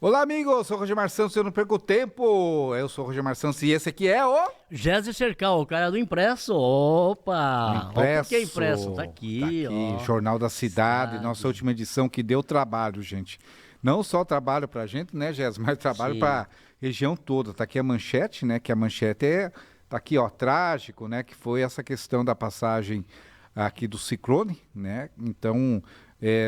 Olá, amigos, eu sou o Rogemar Santos, eu não perco tempo. Eu sou o Rogemar Santos e esse aqui é o... Jéssica Cercal, o cara do impresso. Opa! Impresso. Ó, por que impresso? Tá aqui, ó. Jornal da Cidade, nossa última edição que deu trabalho, gente. Não só trabalho pra gente, né, Jéssica, mas trabalho pra região toda. Tá aqui a manchete, né, que a manchete tá aqui, ó, trágico, né, que foi essa questão da passagem aqui do ciclone, né, então...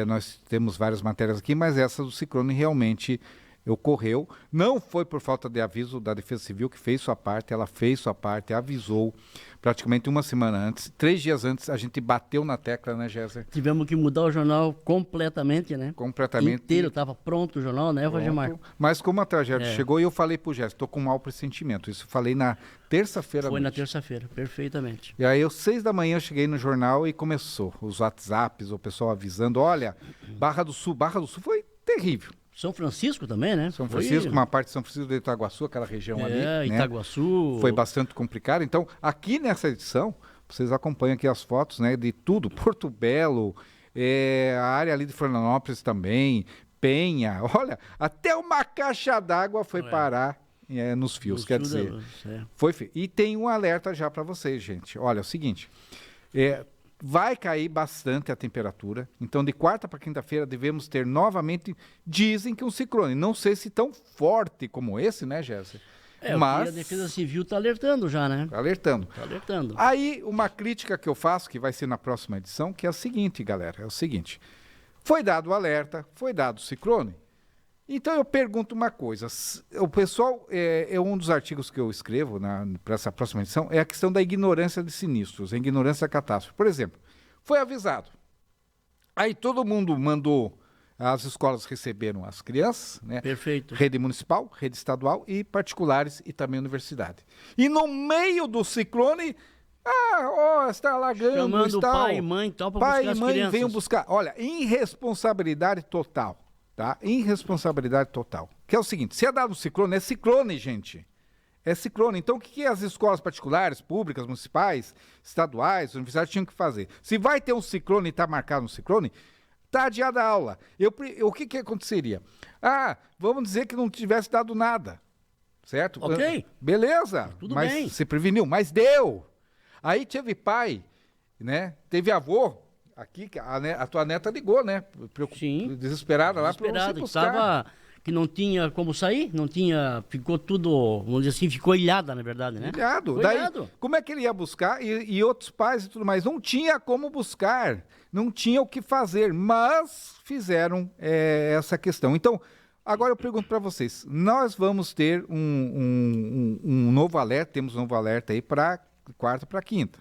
nós temos várias matérias aqui, mas essa do ciclone realmente ocorreu. Não foi por falta de aviso da Defesa Civil, que fez sua parte, ela fez sua parte, avisou praticamente uma semana antes. 3 dias antes a gente bateu na tecla, né, Jéssica? Tivemos que mudar o jornal completamente, né? Completamente. Inteiro, estava pronto o jornal, né, Rogemar? Mas como a tragédia chegou, eu falei pro Jéssica, estou com um mau pressentimento. Isso eu falei na terça-feira. Foi na terça-feira, perfeitamente. E aí, às 6 da manhã, eu cheguei no jornal e começou os WhatsApps, o pessoal avisando, olha, Barra do Sul foi terrível. São Francisco também, né? São Francisco, uma parte de São Francisco de Itaguaçu, aquela região ali, né? Itaguaçu. Foi bastante complicado. Então, aqui nessa edição, vocês acompanham aqui as fotos, né, de tudo. Porto Belo, a área ali de Florianópolis também, Penha. Olha, até uma caixa d'água foi parar nos fios, quer dizer. Foi feio. E tem um alerta já para vocês, gente. Olha, é o seguinte, vai cair bastante a temperatura, então de quarta para quinta-feira devemos ter novamente, dizem que um ciclone, não sei se tão forte como esse, né, Jéssica? Mas a Defesa Civil está alertando já, né? Está alertando. Tá alertando. Aí, uma crítica que eu faço, que vai ser na próxima edição, que é a seguinte, galera, é o seguinte, foi dado o alerta, foi dado o ciclone, então eu pergunto uma coisa, o pessoal, um dos artigos que eu escrevo para essa próxima edição é a questão da ignorância de sinistros, a ignorância da catástrofe. Por exemplo, foi avisado, aí todo mundo mandou, as escolas receberam as crianças, né? Perfeito. Rede municipal, rede estadual e particulares e também universidade. E no meio do ciclone, está alagando, chamando pai e mãe, então, para buscar as crianças. Pai e mãe venham buscar. Olha, irresponsabilidade total. Tá? Irresponsabilidade total. Que é o seguinte, se é dado um ciclone, é ciclone, gente. É ciclone. Então, o que as escolas particulares, públicas, municipais, estaduais, universidades tinham que fazer? Se vai ter um ciclone e está marcado um ciclone, está adiada a aula. O que aconteceria? Vamos dizer que não tivesse dado nada. Certo? Ok. Beleza. Tudo mas bem. se preveniu, mas deu. Aí teve pai, né? Teve avô. Aqui, a tua neta ligou, né? Sim. Desesperada lá para você buscar. Que não tinha como sair, ficou tudo, vamos dizer assim, ficou ilhada, na verdade, né? Ilhado. Daí, como é que ele ia buscar? E outros pais e tudo mais, não tinha como buscar, não tinha o que fazer, mas fizeram essa questão. Então, agora eu pergunto para vocês, nós vamos ter um novo alerta, temos um novo alerta aí para quarta para quinta.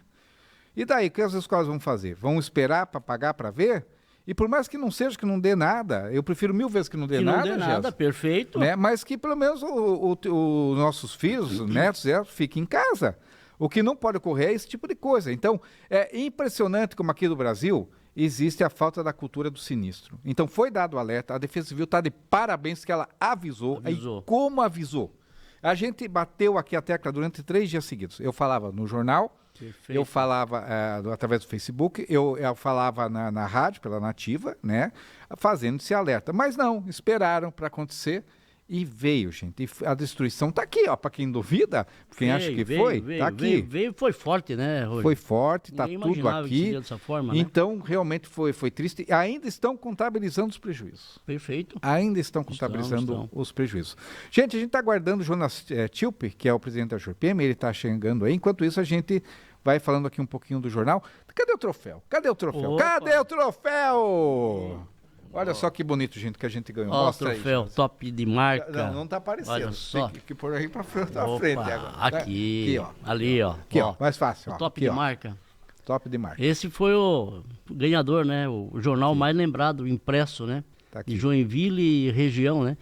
E daí, o que as escolas vão fazer? Vão esperar para pagar para ver? E por mais que não seja, que não dê nada, eu prefiro 1000 vezes que não dê nada. Não dê nada, perfeito. Né? Mas que pelo menos os nossos filhos, os netos, fiquem em casa. O que não pode ocorrer é esse tipo de coisa. Então, é impressionante como aqui no Brasil existe a falta da cultura do sinistro. Então, foi dado o alerta, a Defesa Civil está de parabéns que ela avisou. E como avisou? A gente bateu aqui a tecla durante 3 dias seguidos. Eu falava no jornal, perfeito. Eu falava através do Facebook, eu falava na rádio, pela Nativa, né, fazendo esse alerta. Mas não, esperaram para acontecer e veio, gente. E a destruição está aqui, ó, para quem duvida, quem acha que foi, está aqui. Veio, foi forte, né, Rui? Foi forte, está tudo aqui. Dessa forma, né? Então, realmente foi triste. E ainda estão contabilizando os prejuízos. Perfeito. Ainda estão contabilizando os prejuízos. Gente, a gente está aguardando o Jonas Tilpe, que é o presidente da JurPM, ele está chegando aí. Enquanto isso, a gente vai falando aqui um pouquinho do jornal. Cadê o troféu? Cadê o troféu? Opa. Cadê o troféu? Olha só que bonito, gente, que a gente ganhou. Mostra troféu, aí, top de marca. Não tá aparecendo. Olha só. Tem que pôr aí pra frente agora. Aqui, ó. Ali, ó. Aqui, ó. Mais fácil, ó. Top aqui, de marca. Top de marca. Esse foi o ganhador, né? O jornal mais lembrado, impresso, né? Tá de Joinville e região, né?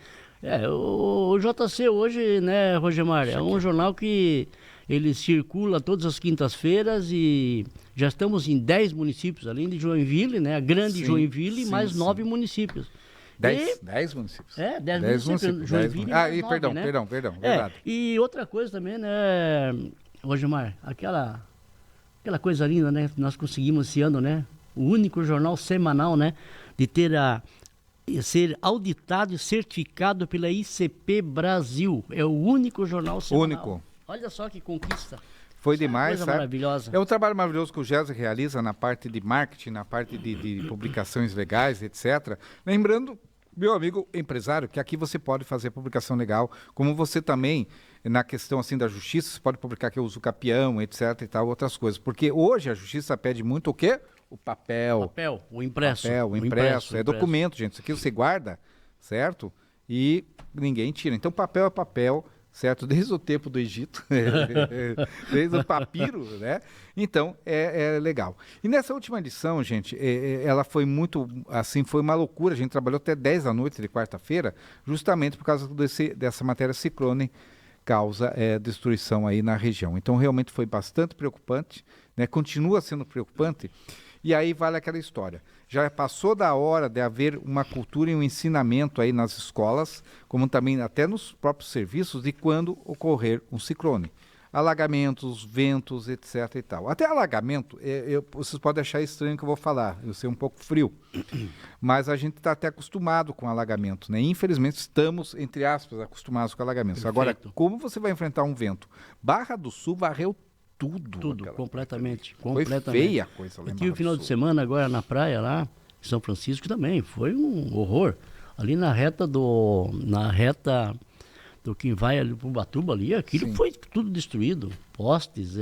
O JC hoje, né, Rogemar, é um jornal que ele circula todas as quintas-feiras e já estamos em 10 municípios, além de Joinville, né? A grande Joinville, mais 9 municípios. 10 municípios. 10 municípios. Joinville mais 9, perdão, né? Perdão, verdade. E outra coisa também, né, Rogemar, aquela coisa linda, né? Que nós conseguimos esse ano, né? O único jornal semanal, né? De ter ser auditado e certificado pela ICP Brasil. É o único jornal semanal. Único. Olha só que conquista. Foi demais, coisa sabe? maravilhosa. É um trabalho maravilhoso que o GES realiza na parte de marketing, na parte de publicações legais, etc. Lembrando, meu amigo empresário, que aqui você pode fazer publicação legal, como você também, na questão assim da justiça, você pode publicar que eu uso capião, etc. e tal, outras coisas. Porque hoje a justiça pede muito o quê? O papel. Papel, o impresso. Papel, o impresso. É documento, gente. Isso aqui você guarda, certo? E ninguém tira. Então, papel é papel, certo? Desde o tempo do Egito, desde o papiro, né? Então, é legal. E nessa última edição, gente, ela foi muito, assim, foi uma loucura. A gente trabalhou até 10 da noite de quarta-feira, justamente por causa dessa matéria ciclone causa destruição aí na região. Então, realmente foi bastante preocupante, né? Continua sendo preocupante. E aí vale aquela história. Já passou da hora de haver uma cultura e um ensinamento aí nas escolas, como também até nos próprios serviços, de quando ocorrer um ciclone. Alagamentos, ventos, etc. e tal. Até alagamento, vocês podem achar estranho o que eu vou falar, eu sei um pouco frio, mas a gente está até acostumado com alagamento, né? Infelizmente estamos, entre aspas, acostumados com alagamentos. Perfeito. Agora, como você vai enfrentar um vento? Barra do Sul varreu tudo, completamente. Foi feia a coisa lá. Eu tive o final de semana agora na praia lá, em São Francisco também, foi um horror. Ali na reta do que vai ali pro Ubatuba ali, aquilo foi tudo destruído. Postes,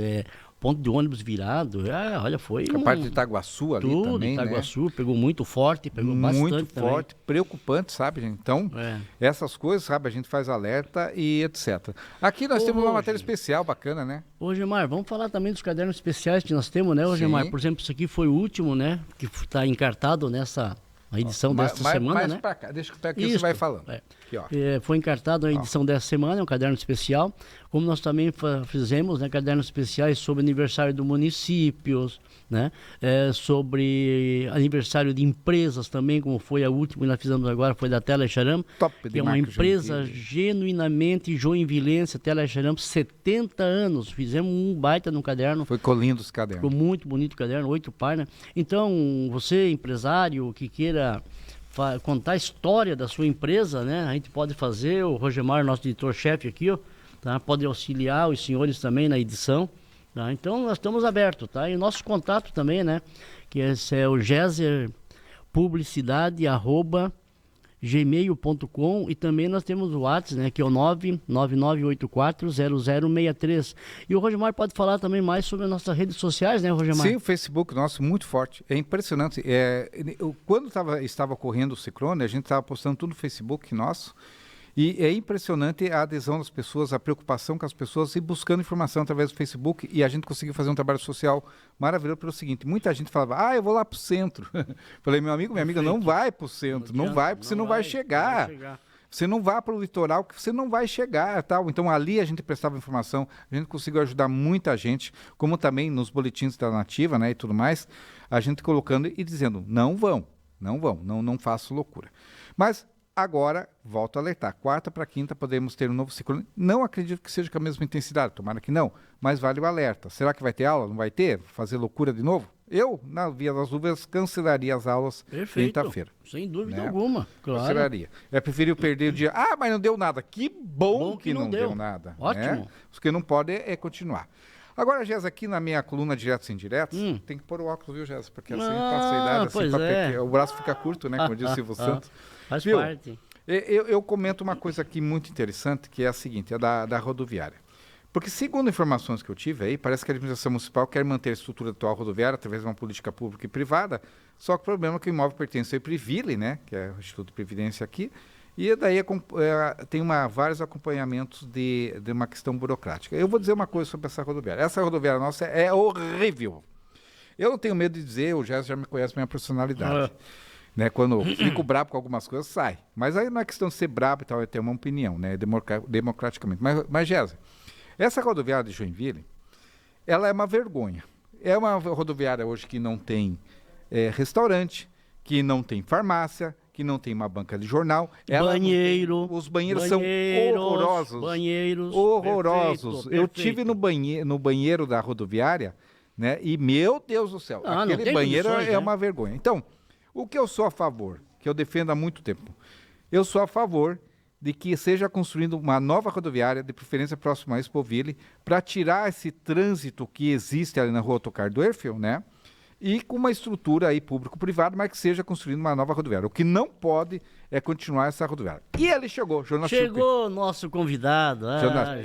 ponto de ônibus virado, olha, foi a parte de Itaguaçu ali tudo, também, Itaguaçu, né? Pegou muito forte, pegou muito bastante forte, também. preocupante, sabe, gente? Então, essas coisas, sabe, a gente faz alerta e etc. Aqui nós temos uma matéria especial bacana, né? Ô, Gemar, vamos falar também dos cadernos especiais que nós temos, né, ô, Gemar? Por exemplo, isso aqui foi o último, né, que está encartado nessa edição desta semana, né? Pra cá. Deixa que aqui você vai falando. Aqui, ó. Foi encartado a edição dessa semana, é um caderno especial, como nós também fizemos, né, cadernos especiais sobre aniversário do municípios, né, sobre aniversário de empresas também, como foi a última que nós fizemos agora, foi da Telecharam, que é uma empresa genuinamente joinvilense, Telecharam, 70 anos, fizemos um baita no caderno. Foi lindo esse caderno. Ficou muito bonito o caderno, 8 páginas. Então, você, empresário, que queira contar a história da sua empresa, né? A gente pode fazer, o Rogemar, nosso editor-chefe aqui, ó, tá? Pode auxiliar os senhores também na edição, tá? Então, nós estamos abertos, tá? E o nosso contato também, né? Que esse é o geserpublicidade@gmail.com, e também nós temos o WhatsApp, né? Que é o 999840063. E o Rogemar pode falar também mais sobre as nossas redes sociais, né, Rogemar? Sim, o Facebook nosso muito forte. É impressionante. Quando estava ocorrendo o ciclone, a gente estava postando tudo no Facebook nosso. E é impressionante a adesão das pessoas, a preocupação com as pessoas e buscando informação através do Facebook. E a gente conseguiu fazer um trabalho social maravilhoso pelo seguinte: muita gente falava, eu vou lá para o centro. Falei, meu amigo, minha amiga, não vai para o centro, não vai, porque você não vai chegar. Você não vá para o litoral, que você não vai chegar, tal. Então, ali a gente prestava informação, a gente conseguiu ajudar muita gente, como também nos boletins da Nativa, né, e tudo mais, a gente colocando e dizendo, não façam loucura. Mas agora, volto a alertar, quarta para quinta podemos ter um novo ciclone. Não acredito que seja com a mesma intensidade, tomara que não, mas vale o alerta. Será que vai ter aula? Não vai ter? Fazer loucura de novo? Eu, na Via das Dúvidas, cancelaria as aulas quinta-feira. Sem dúvida alguma, claro. Cancelaria. É preferível perder o dia. Mas não deu nada. Que bom que não deu nada. Ótimo. Né? Os que não podem é continuar. Agora, Jéssica, aqui na minha coluna Diretos e Indiretos, tem que pôr o óculos, viu, Jéssica? Porque assim passa a idade, assim, o braço fica curto, né? Como disse o Silvio Santos. Faz parte. Eu comento uma coisa aqui muito interessante, que é a seguinte, é da rodoviária. Porque, segundo informações que eu tive aí, parece que a administração municipal quer manter a estrutura atual rodoviária através de uma política pública e privada, só que o problema é que o imóvel pertence ao Preville, né, que é o Instituto de Previdência aqui, e daí tem vários acompanhamentos de uma questão burocrática. Eu vou dizer uma coisa sobre essa rodoviária. Essa rodoviária nossa é horrível. Eu não tenho medo de dizer, o Jéssica já me conhece minha personalidade. Né, quando fico bravo com algumas coisas, sai. Mas aí não é questão de ser bravo e tal, é ter uma opinião, né, democraticamente. Mas Jéssica, essa rodoviária de Joinville, ela é uma vergonha. É uma rodoviária hoje que não tem restaurante, que não tem farmácia, que não tem uma banca de jornal. Os banheiros são horrorosos. Horrorosos. Perfeito. Eu tive no banheiro da rodoviária, né? E, meu Deus do céu, aquele banheiro é uma vergonha. Então, o que eu sou a favor? que eu defendo há muito tempo. Eu sou a favor de que seja construída uma nova rodoviária, de preferência próxima a Expoville, para tirar esse trânsito que existe ali na rua Otokar Dörfel, né? E com uma estrutura aí público-privada, mas que seja construída uma nova rodoviária. O que não pode é continuar essa rodoviária. E ele chegou, Jonas Tilpe. Chegou nosso convidado,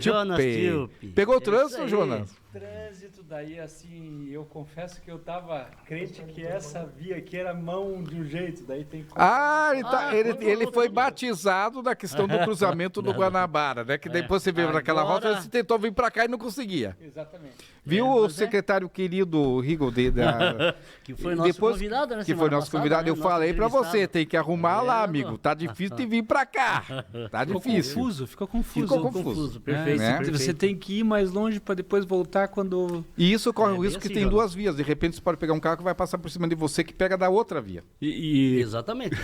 Jonas Tilpe. Pegou o trânsito, Jonas? Trânsito, daí assim, eu confesso que eu tava crente que essa via aqui era mão de um jeito, daí tem... Ele foi batizado na questão do cruzamento do Guanabara, né? Que depois você veio para aquela rota, você tentou vir para cá e não conseguia. Exatamente. Viu o secretário querido Rigo que foi nosso convidado, né? Que foi nosso convidado. Eu falei para você, tem que arrumar lá, amigo. Tá difícil de vir para cá. Tá difícil. Ficou confuso. Perfeito, né? perfeito. Você tem que ir mais longe para depois voltar quando... E isso corre o risco assim, que tem duas vias. De repente você pode pegar um carro que vai passar por cima de você que pega da outra via. Exatamente.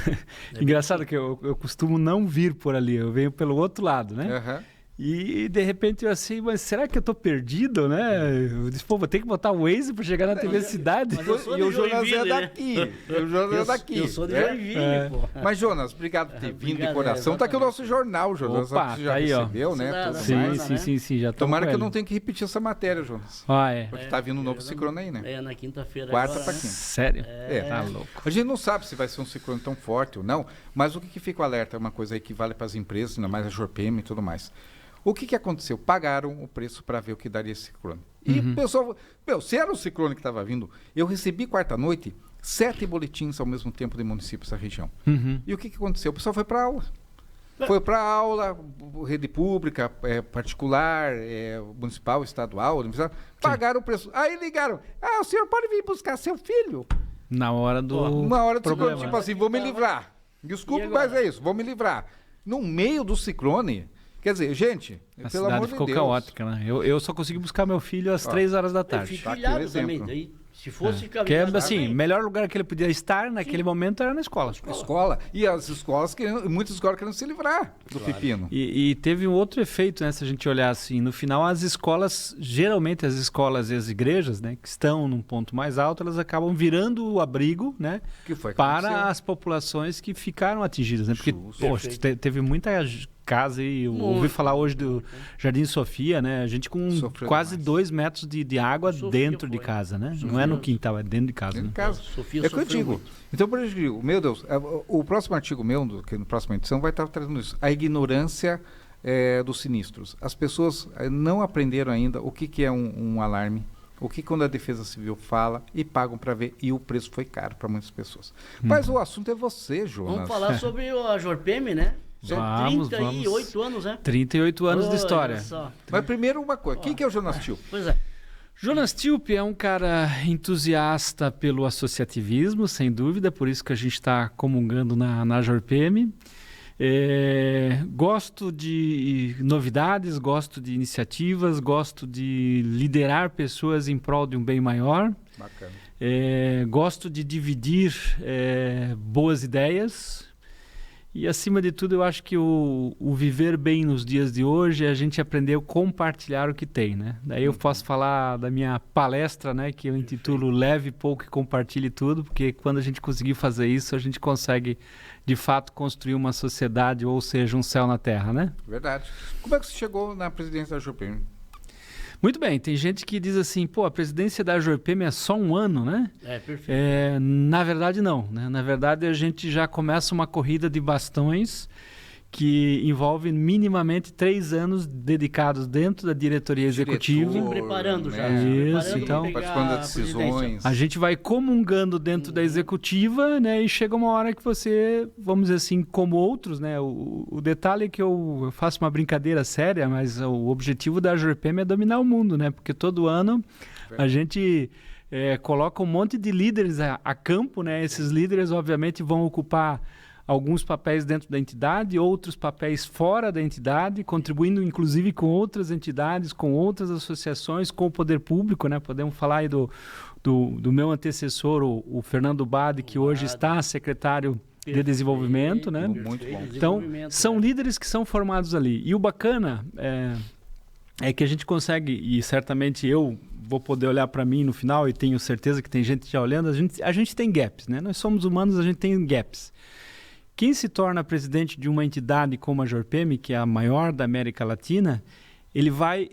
Engraçado que eu costumo não vir por ali, eu venho pelo outro lado, né? Aham. E de repente eu assim, mas será que eu tô perdido, né? Eu disse, pô, vou ter que botar o Waze para chegar na TV Cidade. E o Jonas é daqui. Eu sou de Joinville, pô. Mas, Jonas, obrigado por ter vindo de coração. Tá aqui o nosso jornal, Jonas. Opa, você já tá aí, recebeu, né? Cidade, Tudo Sim, mais. sim, já tô Tomara com que eu ele. não tenha que repetir essa matéria, Jonas. É. Porque tá vindo um novo ciclone aí, né? É, na quinta-feira. Quarta agora, pra né? quinta. Sério? Tá louco. A gente não sabe se vai ser um ciclone tão forte ou não, mas o que fica o alerta é uma coisa aí que vale para as empresas, ainda mais a Jorpem e tudo mais. O que aconteceu? Pagaram o preço para ver o que daria esse ciclone. E o pessoal, se era o ciclone que estava vindo, eu recebi quarta-noite 7 boletins ao mesmo tempo de municípios da região. E o que aconteceu? O pessoal foi para aula. Foi para aula, rede pública, particular, municipal, estadual, pagaram o preço. Aí ligaram, o senhor pode vir buscar seu filho? Na hora do Uma hora do problema. ciclone, tipo assim, vou me livrar. Desculpe, mas é isso, vou me livrar. No meio do ciclone, quer dizer, gente, A pelo cidade amor de ficou Deus. caótica, né? Eu só consegui buscar meu filho às 3 horas da Eu tarde. fui Tá aqui o filhado exemplo. também. Daí, se fosse ficar Que é ligado assim, também, melhor lugar que ele podia estar naquele momento era na escola. Escola. E as escolas, muitas escolas querendo se livrar do pepino. E teve um outro efeito, né? Se a gente olhar assim, no final as escolas, geralmente as escolas e as igrejas, né, que estão num ponto mais alto, elas acabam virando o abrigo, né, Que foi que para aconteceu? as populações que ficaram atingidas, né? Porque, Justo. poxa, teve muita casa aí, eu ouvi falar hoje do Jardim Sofia, né? A gente com Sofreu quase demais. 2 metros de água Sofia dentro de foi. casa, né? Não Sofia. é no quintal, é dentro de casa. Dentro Né? de casa. Sofia É que eu sofreu digo. muito. Então, por isso que eu digo, meu Deus, o próximo artigo meu, que na próxima edição, vai estar trazendo isso. A ignorância dos sinistros. As pessoas não aprenderam ainda o que é um alarme, o que quando a Defesa Civil fala e pagam para ver, e o preço foi caro para muitas pessoas. Mas o assunto é você, Jonas. Vamos falar sobre a Jorpem, né? São Vamos, 38 anos, né? 38 anos de Olha história. só. Mas primeiro uma coisa, quem que é o Jonas Tilpe? Pois é. Jonas Tilpe é um cara entusiasta pelo associativismo, sem dúvida, por isso que a gente está comungando na Jorpem. Gosto de novidades, gosto de iniciativas, gosto de liderar pessoas em prol de um bem maior. Bacana. Gosto de dividir boas ideias. E, acima de tudo, eu acho que o viver bem nos dias de hoje é a gente aprender a compartilhar o que tem, né? Daí eu posso falar da minha palestra, né? Que eu intitulo Leve Pouco e Compartilhe Tudo, porque quando a gente conseguir fazer isso, a gente consegue, de fato, construir uma sociedade, ou seja, um céu na terra, né? Verdade. Como é que você chegou na presidência da Jorpem? Muito bem, tem gente que diz assim, pô, a presidência da Jorpem é só um ano, né? Perfeito. Na verdade, não, né? Na verdade, a gente já começa uma corrida de bastões que envolve minimamente 3 anos dedicados dentro da diretoria executiva. Diretor, preparando já. né? Isso, então. pra pegar Participando das a presidência. decisões. A gente vai comungando dentro da executiva, né? E chega uma hora que você, vamos dizer assim, como outros, né? O detalhe é que eu faço uma brincadeira séria, mas o objetivo da Jorpem é dominar o mundo, né? Porque todo ano a gente coloca um monte de líderes a campo, né? Esses líderes, obviamente, vão ocupar alguns papéis dentro da entidade, outros papéis fora da entidade, contribuindo inclusive com outras entidades, com outras associações, com o poder público, né? Podemos falar aí do meu antecessor, o Fernando Bade, que hoje está secretário de desenvolvimento, né? Muito bom. Então, são líderes que são formados ali. E o bacana é que a gente consegue, e certamente eu vou poder olhar para mim no final, e tenho certeza que tem gente já olhando, a gente tem gaps, né? Nós somos humanos, a gente tem gaps. quem se torna presidente de uma entidade como a JORPEME, que é a maior da América Latina, ele vai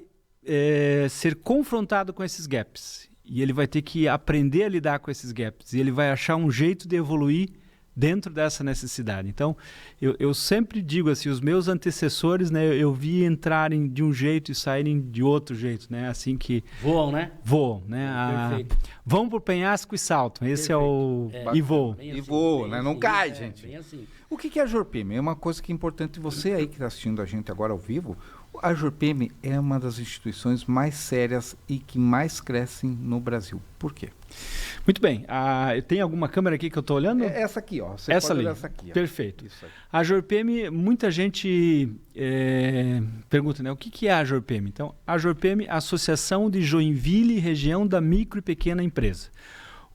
ser confrontado com esses gaps. E ele vai ter que aprender a lidar com esses gaps. E ele vai achar um jeito de evoluir dentro dessa necessidade. Então, eu sempre digo assim, os meus antecessores, né, eu vi entrarem de um jeito e saírem de outro jeito, né? Assim que... Voam, né? Voam, né? Perfeito. Vão pro penhasco e saltam. Esse Perfeito. é o... E voam. E voam, né? Não assim, cai, gente. Bem assim. O que é a JORPEME? É uma coisa que é importante, você aí que está assistindo a gente agora ao vivo, a JORPEME é uma das instituições mais sérias e que mais crescem no Brasil. Por quê? Muito bem. Tem alguma câmera aqui que eu estou olhando? É essa aqui, ó. Você essa pode ali. olhar essa aqui, ó. Perfeito. Isso aí. A JORPEME, muita gente pergunta, né? O que é a JORPEME? Então, a JORPEME é a Associação de Joinville, Região da Micro e Pequena Empresa.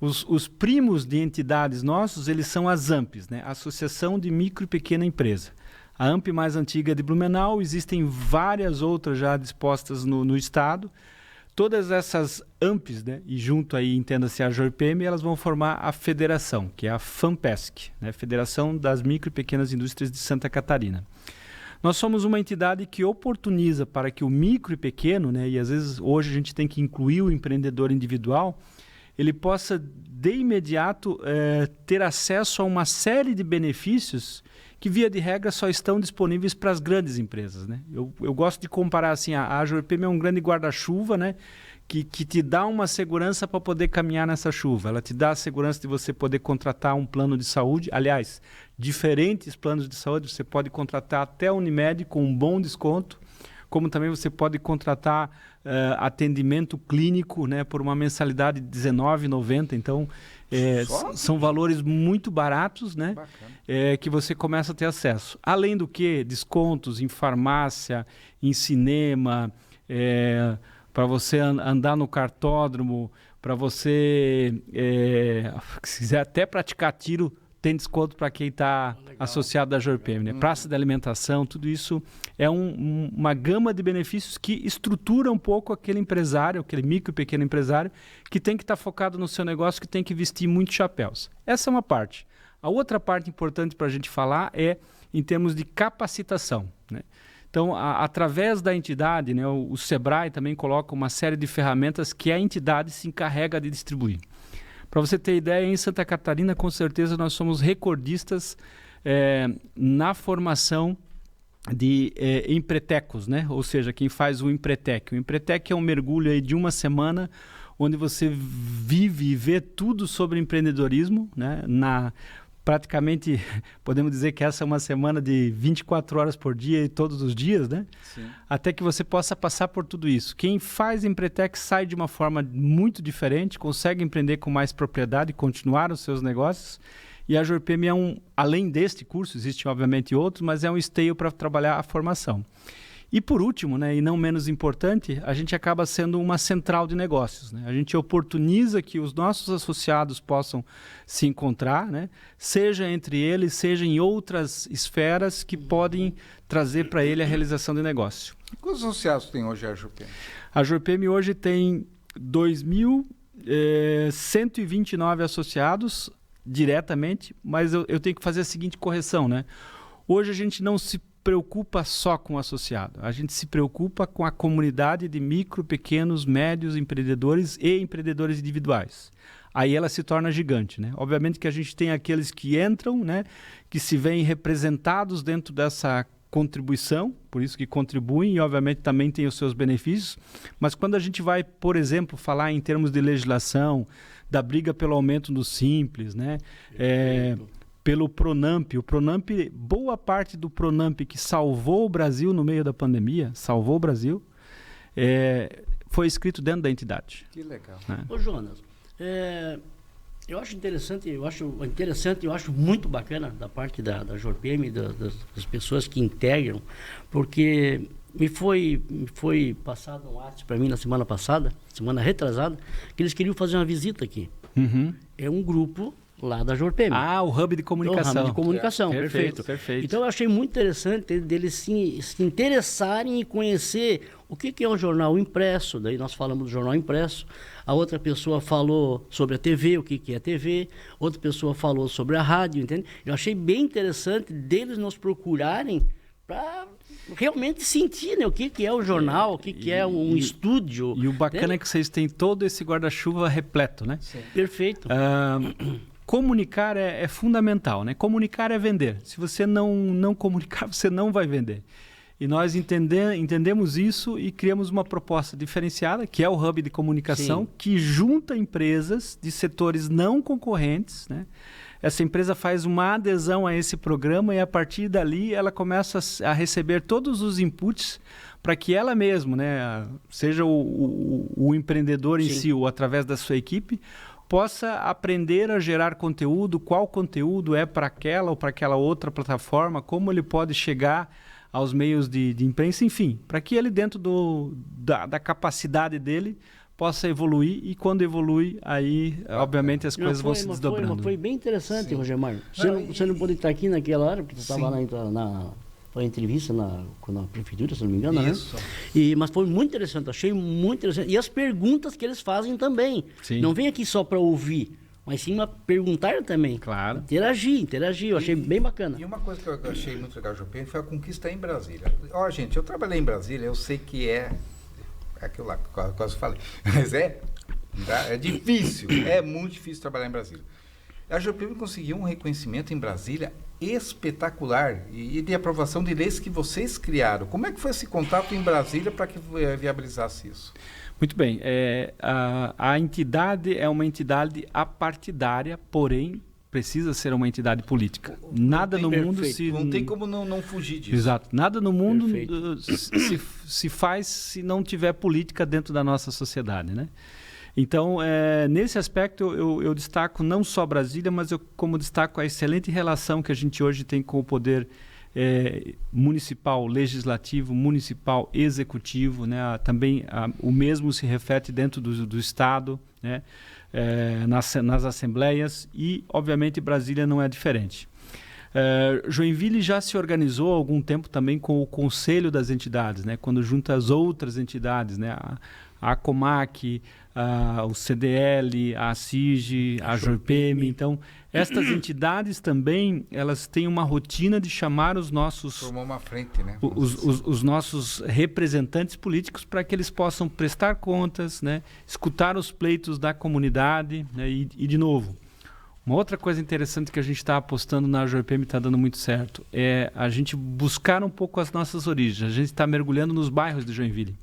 Os primos de entidades nossos, eles são as AMPs, né? Associação de Micro e Pequena Empresa. A AMP mais antiga é de Blumenau, existem várias outras já dispostas no estado. Todas essas AMPs, né, e junto aí, entenda-se a JORPEME, elas vão formar a federação, que é a FAMPESC, né, Federação das Micro e Pequenas Indústrias de Santa Catarina. Nós somos uma entidade que oportuniza para que o micro e pequeno, né, e às vezes hoje a gente tem que incluir o empreendedor individual, ele possa de imediato ter acesso a uma série de benefícios que, via de regra, só estão disponíveis para as grandes empresas, né? Eu gosto de comparar assim, a JORPEME é um grande guarda-chuva, né? Que te dá uma segurança para poder caminhar nessa chuva. Ela te dá a segurança de você poder contratar um plano de saúde. Aliás, diferentes planos de saúde, você pode contratar até a Unimed com um bom desconto, como também você pode contratar atendimento clínico, né, por uma mensalidade de R$19,90. Então, são valores muito baratos, né, que você começa a ter acesso. Além do que, descontos em farmácia, em cinema, para você andar no cartódromo, para você, se quiser até praticar tiro, tem desconto para quem está associado à JORPEME, né? Praça de alimentação, tudo isso é uma gama de benefícios que estrutura um pouco aquele empresário, aquele micro e pequeno empresário, que tem que estar focado no seu negócio, que tem que vestir muitos chapéus. Essa é uma parte. A outra parte importante para a gente falar é em termos de capacitação, né? Então, através da entidade, né, o SEBRAE também coloca uma série de ferramentas que a entidade se encarrega de distribuir. Para você ter ideia, em Santa Catarina, com certeza, nós somos recordistas na formação de empretecos, né? Ou seja, quem faz o Empretec. O Empretec é um mergulho aí de uma semana, onde você vive e vê tudo sobre empreendedorismo, né? Praticamente, podemos dizer que essa é uma semana de 24 horas por dia e todos os dias, né? Sim. Até que você possa passar por tudo isso. Quem faz Empretec sai de uma forma muito diferente, consegue empreender com mais propriedade, continuar os seus negócios. E a JORPEME além deste curso, existem obviamente outros, mas é um esteio para trabalhar a formação. E por último, né, e não menos importante, a gente acaba sendo uma central de negócios, né? A gente oportuniza que os nossos associados possam se encontrar, né? Seja entre eles, seja em outras esferas que podem trazer para ele a realização de negócio. Quantos associados tem hoje a JORPEME? A JORPEME hoje tem 2.129 associados diretamente, mas eu tenho que fazer a seguinte correção, né? Hoje a gente não se preocupa só com o associado. A gente se preocupa com a comunidade de micro, pequenos, médios empreendedores e empreendedores individuais. Aí ela se torna gigante, né? Obviamente que a gente tem aqueles que entram, né, que se veem representados dentro dessa contribuição, por isso que contribuem e obviamente também tem os seus benefícios, mas quando a gente vai, por exemplo, falar em termos de legislação, da briga pelo aumento do Simples, né? Pelo Pronamp. O Pronamp, boa parte do Pronamp que salvou o Brasil no meio da pandemia, salvou o Brasil, foi escrito dentro da entidade. Que legal. Né? Ô Jonas, eu acho interessante, eu acho muito bacana da parte da JORPEME, das pessoas que integram, porque me foi passado um WhatsApp para mim na semana retrasada, que eles queriam fazer uma visita aqui. Uhum. É um grupo lá da Jorpem. Ah, o hub de comunicação. O hub de comunicação, Perfeito. Então eu achei muito interessante deles se interessarem e conhecer o que é um jornal impresso. Daí nós falamos do jornal impresso. A outra pessoa falou sobre a TV, o que é a TV. Outra pessoa falou sobre a rádio, entende? Eu achei bem interessante deles nos procurarem para realmente sentir, né, o que é o jornal, o que é um estúdio. E o bacana é que vocês têm todo esse guarda-chuva repleto, né? Sim. Perfeito. Comunicar é fundamental, né? Comunicar é vender. Se você não comunicar, você não vai vender. E nós entendemos isso e criamos uma proposta diferenciada, que é o Hub de Comunicação, que junta empresas de setores não concorrentes, né? Essa empresa faz uma adesão a esse programa e, a partir dali, ela começa a receber todos os inputs para que ela mesma, né, seja o empreendedor em si ou através da sua equipe, possa aprender a gerar conteúdo, qual conteúdo é para aquela ou para aquela outra plataforma, como ele pode chegar aos meios de imprensa, enfim, para que ele, dentro da capacidade dele, possa evoluir, e quando evolui, aí, obviamente, as coisas vão se desdobrando. Foi bem interessante, Roger Mário. Você não pôde estar aqui naquela hora, porque você estava lá na entrevista na prefeitura, se não me engano, Isso. né? Mas foi muito interessante, achei muito interessante. E as perguntas que eles fazem também. Sim. Não vem aqui só para ouvir, mas sim perguntar também. Claro. Interagir, eu achei bem bacana. E uma coisa que eu achei muito legal, Jorpem, foi a conquista em Brasília. Gente, eu trabalhei em Brasília, eu sei que é aquilo lá, quase falei. Mas é difícil, é muito difícil trabalhar em Brasília. A Jorpem conseguiu um reconhecimento em Brasília espetacular e de aprovação de leis que vocês criaram. Como é que foi esse contato em Brasília para que viabilizasse isso? Muito bem. A entidade é uma entidade apartidária, porém precisa ser uma entidade política. Nada no mundo não tem como não fugir disso. Exato. Nada no mundo se faz se não tiver política dentro da nossa sociedade, né? Então, nesse aspecto, eu destaco não só Brasília, mas eu como destaco a excelente relação que a gente hoje tem com o poder municipal, legislativo, municipal, executivo, né? Também o mesmo se reflete dentro do Estado, né? Nas assembleias, e, obviamente, Brasília não é diferente. Joinville já se organizou há algum tempo também com o Conselho das Entidades, né? Quando junta as outras entidades, né? A Comac, o CDL, a CIG, a Jorpem. Então, estas entidades também, elas têm uma rotina de chamar os nossos... Formou uma frente, né? Os nossos representantes políticos para que eles possam prestar contas, né? Escutar os pleitos da comunidade, né? E, de novo, uma outra coisa interessante que a gente está apostando na Jorpem e está dando muito certo é a gente buscar um pouco as nossas origens. A gente está mergulhando nos bairros de Joinville.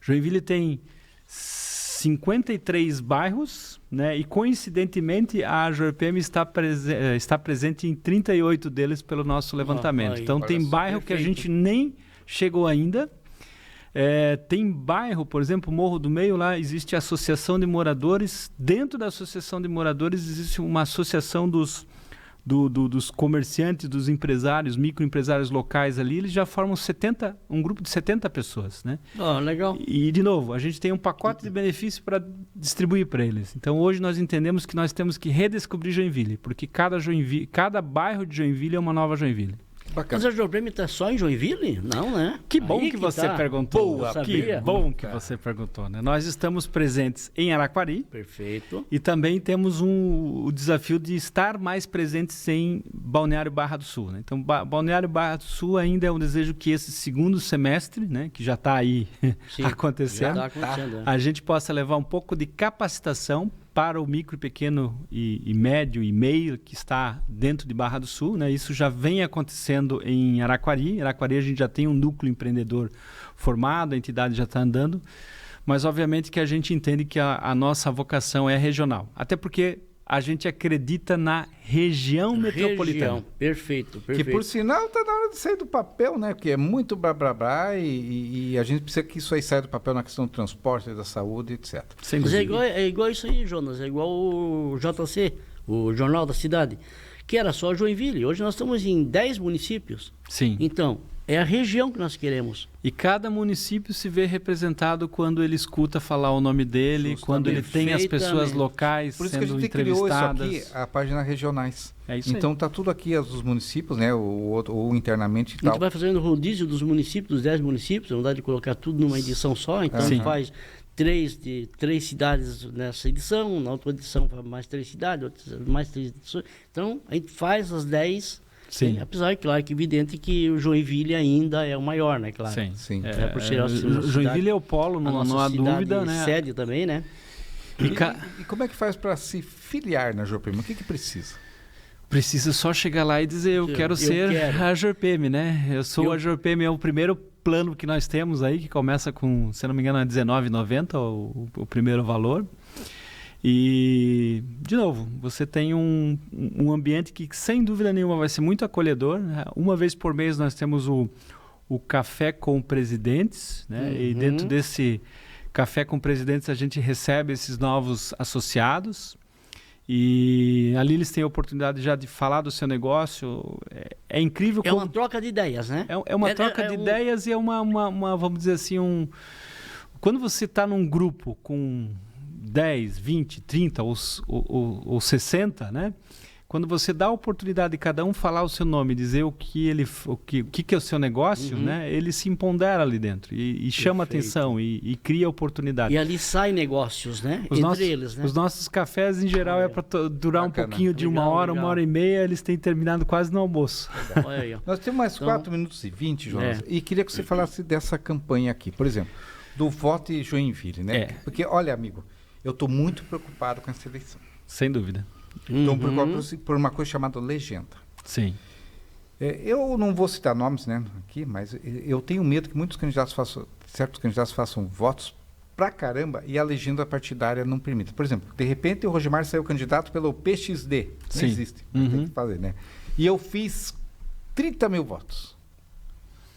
Joinville tem 53 bairros, né? E, coincidentemente, a Jorpem está presente em 38 deles pelo nosso levantamento. Então, tem bairro que a gente nem chegou ainda. Tem bairro, por exemplo, Morro do Meio, lá existe a associação de moradores. Dentro da associação de moradores existe uma associação dos comerciantes, dos empresários, microempresários locais ali. Eles já formam um grupo de 70 pessoas, né? Legal. E, de novo, a gente tem um pacote de benefícios para distribuir para eles. Então, hoje nós entendemos que nós temos que redescobrir Joinville, porque cada bairro de Joinville é uma nova Joinville. Bacana. Mas a Jorpem está só em Joinville? Não, né? Que bom que você perguntou. Que bom que você perguntou, né? Nós estamos presentes em Araquari. Perfeito. E também temos o desafio de estar mais presentes em Balneário Barra do Sul, né? Então, Balneário Barra do Sul ainda é um desejo que esse segundo semestre, né, que já está aí acontecendo, a gente possa levar um pouco de capacitação para o micro, pequeno e médio e meio que está dentro de Barra do Sul, né? Isso já vem acontecendo em Araquari. Em Araquari a gente já tem um núcleo empreendedor formado, a entidade já está andando, mas obviamente que a gente entende que a nossa vocação é regional, até porque a gente acredita na região metropolitana. Perfeito. Que, por sinal, está na hora de sair do papel, né? Porque é muito blá e a gente precisa que isso aí saia do papel na questão do transporte, da saúde, etc. Mas é igual isso aí, Jonas. É igual o JC, o Jornal da Cidade, que era só Joinville. Hoje nós estamos em 10 municípios. Sim. Então, É a região que nós queremos. E cada município se vê representado quando ele escuta falar o nome dele, quando ele tem as pessoas locais Por isso que a sendo gente criou isso entrevistadas. aqui, a página regionais. É isso Então aí. tá tudo aqui, os municípios, né? Ou internamente e A gente tal. vai fazendo rodízio dos municípios, dos 10 municípios, não dá de colocar tudo numa edição só, então a Sim. gente faz três cidades nessa edição, na outra edição mais 3 cidades, outras mais 3 edições. Então a gente faz as 10. Sim. Apesar, claro, que é evidente que o Joinville ainda é o maior, né? Claro. Sim. Sim. É, por ser a nossa Joinville cidade, é o polo, não há dúvida, né? Sede também, né? E como é que faz para se filiar na Jorpem? O que precisa? Precisa só chegar lá e dizer, eu quero ser a Jorpem, né? Eu sou a Jorpem, é o primeiro plano que nós temos aí, que começa com, se não me engano, é R$19,90 o primeiro valor. E, de novo, você tem um ambiente que, sem dúvida nenhuma, vai ser muito acolhedor. Uma vez por mês nós temos o Café com Presidentes, né? E dentro desse Café com Presidentes a gente recebe esses novos associados. E ali eles têm a oportunidade já de falar do seu negócio. É incrível É uma troca de ideias, né? É uma troca de ideias e é uma, vamos dizer assim, quando você está num grupo com 10, 20, 30 ou 60, né? Quando você dá a oportunidade de cada um falar o seu nome, dizer o que é o seu negócio, né? Ele se empodera ali dentro e chama atenção e cria oportunidade. E ali saem negócios, né? Entre eles, né? Os nossos cafés, em geral, é para durar um pouquinho de uma hora e meia. Eles têm terminado quase no almoço. Olha aí, ó. Nós temos mais 4 minutos e 20, Jonas, e queria que você falasse dessa campanha aqui, por exemplo, do Vote Joinville, né? Porque, olha, amigo, eu estou muito preocupado com essa eleição. Sem dúvida. Estou preocupado por uma coisa chamada legenda. Sim. Eu não vou citar nomes, né, aqui, mas eu tenho medo que certos candidatos façam votos pra caramba e a legenda partidária não permita. Por exemplo, de repente o Rogemar saiu candidato pelo PXD. Não existe. Tem que fazer, né? E eu fiz 30 mil votos,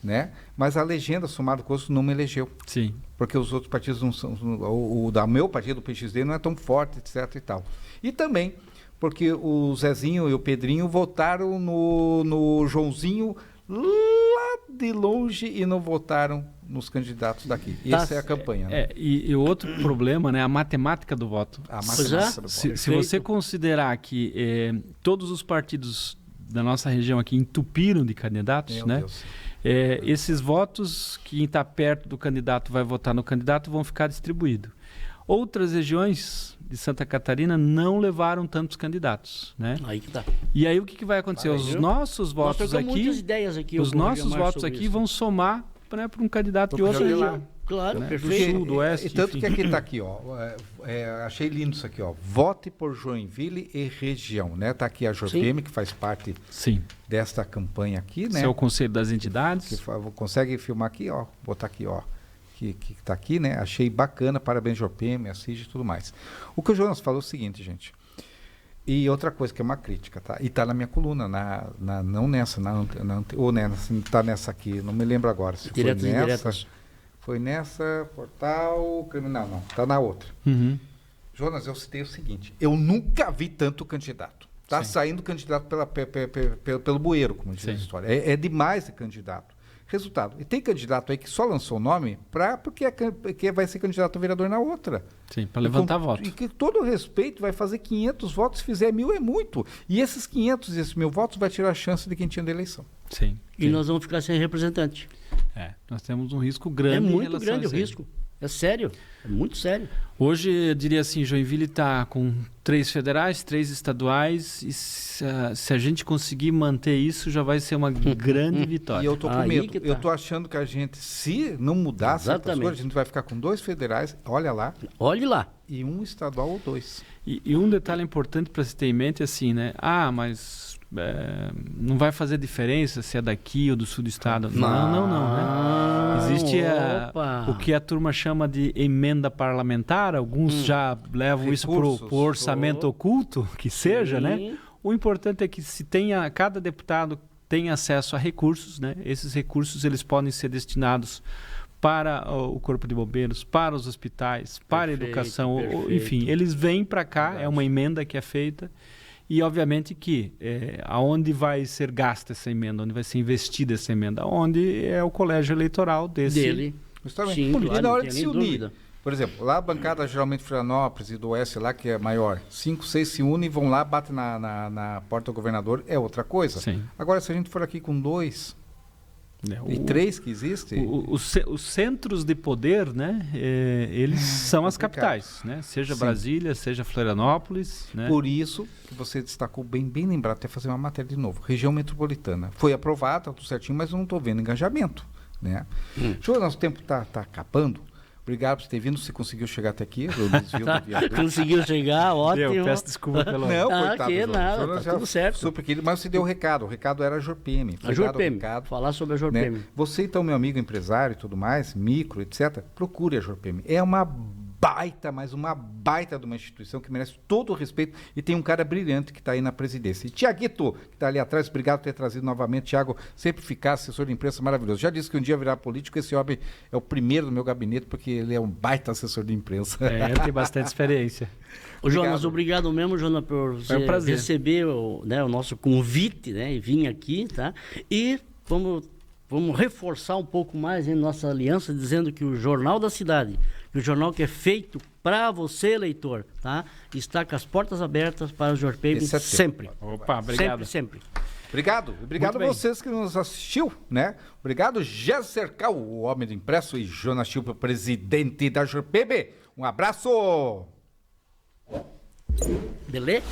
né? Mas a legenda, somado com isso, não me elegeu. Sim. Porque os outros partidos não são... O da meu partido, o PXD, não é tão forte, etc e tal. E também porque o Zezinho e o Pedrinho votaram no Joãozinho lá de longe e não votaram nos candidatos daqui. Essa é a campanha. Né? E outro problema, né? A matemática do voto. A matemática do voto. Se você considerar que todos os partidos da nossa região aqui entupiram de candidatos, Meu né? Deus. Esses votos, quem está perto do candidato vai votar no candidato, vão ficar distribuídos. Outras regiões de Santa Catarina não levaram tantos candidatos, né? Aí que tá. E aí o que vai acontecer? Os nossos votos aqui, muitas ideias aqui, os nossos votos aqui vão somar, né, para um candidato de outra região. Claro, né? perfeito. Do sul, do oeste, tanto enfim. que aqui está aqui, ó. Achei lindo isso aqui, ó. Vote por Joinville e região, né? Está aqui a Jorpem, que faz parte desta campanha aqui, né? Esse é o Conselho das Entidades. Consegue filmar aqui, ó. Botar aqui, ó. Que está aqui, né? Achei bacana, parabéns Jorpem, a CIG e tudo mais. O que o Jonas falou é o seguinte, gente. E outra coisa que é uma crítica, tá? E está na minha coluna, não nessa, ou nessa, está nessa aqui, não me lembro agora se foi nessa. Foi nessa, portal criminal, não, está na outra. Jonas, eu citei o seguinte, eu nunca vi tanto candidato. Está saindo candidato pelo bueiro, como diz a história. É demais de candidato. Resultado. E tem candidato aí que só lançou o nome porque vai ser candidato a vereador na outra. Sim, para levantar voto. E que todo respeito vai fazer 500 votos, se fizer 1.000 é muito. E esses 500 e esses 1.000 votos vai tirar a chance de quem tinha da eleição. Sim. E nós vamos ficar sem representante. Nós temos um risco grande. É muito grande o risco. É sério. É muito sério. Hoje, eu diria assim, Joinville está com 3 federais, 3 estaduais, e se a gente conseguir manter isso, já vai ser uma grande vitória. E eu estou com medo. Eu estou achando que a gente, se não mudar certas coisas, a gente vai ficar com 2 federais, olha lá. Olhe lá. E um estadual ou 2. E um detalhe importante para se ter em mente é assim, né? Mas não vai fazer diferença se é daqui ou do sul do estado. Não, né? Existe o que a turma chama de emenda parlamentar, alguns já levam isso para o orçamento oculto, que seja, né? O importante é que cada deputado tem acesso a recursos, né? Esses recursos eles podem ser destinados para o Corpo de Bombeiros, para os hospitais, para a educação, enfim, eles vêm para cá, é uma emenda que é feita E, obviamente, que aonde vai ser gasta essa emenda, onde vai ser investida essa emenda, onde é o colégio eleitoral dele. Justamente. Sim, E claro, na não hora tem de nem se unir, dúvida. por exemplo, lá a bancada geralmente Florianópolis e do Oeste lá, que é maior, 5, 6 se unem, vão lá, batem na porta do governador, é outra coisa. Sim. Agora, se a gente for aqui com 2 e 3 que existem... Os centros de poder, né, eles são as capitais, né? Seja Sim. Brasília, seja Florianópolis, né? Por isso que você destacou bem lembrado, até fazer uma matéria de novo. Região metropolitana. Foi aprovada, tudo certinho, mas eu não estou vendo engajamento. Né? Nosso tempo está acabando. Obrigado por ter vindo. Você conseguiu chegar até aqui. Eu desvio do viaduto. Conseguiu chegar, ótimo. Eu peço desculpa pelo... Não, Ah, coitado. que João. nada, João tá já tudo certo. Super querido, mas você deu o recado. O recado era a Jorpem. A Jorpem. Falar sobre a Jorpem. Né? Você, então, meu amigo empresário e tudo mais, micro, etc., procure a Jorpem. É uma baita, mas uma baita de uma instituição que merece todo o respeito e tem um cara brilhante que está aí na presidência. E Tiaguito, que está ali atrás, obrigado por ter trazido novamente. Tiago, sempre ficar assessor de imprensa maravilhoso. Já disse que um dia virar político, esse homem é o primeiro do meu gabinete, porque ele é um baita assessor de imprensa. tem bastante experiência. Ô, Jonas, obrigado mesmo, Jonas, por você receber o nosso convite, né, e vir aqui, tá? E vamos reforçar um pouco mais em nossa aliança, dizendo que o Jornal da Cidade, o jornal que é feito para você, eleitor, tá? Está com as portas abertas para o Jorpem sempre. Opa, obrigado. Sempre. Obrigado a vocês que nos assistiu, né? Obrigado, Géser Cal, o homem do impresso, e Jonas Chilpa, presidente da Jorpem. Um abraço! Beleza?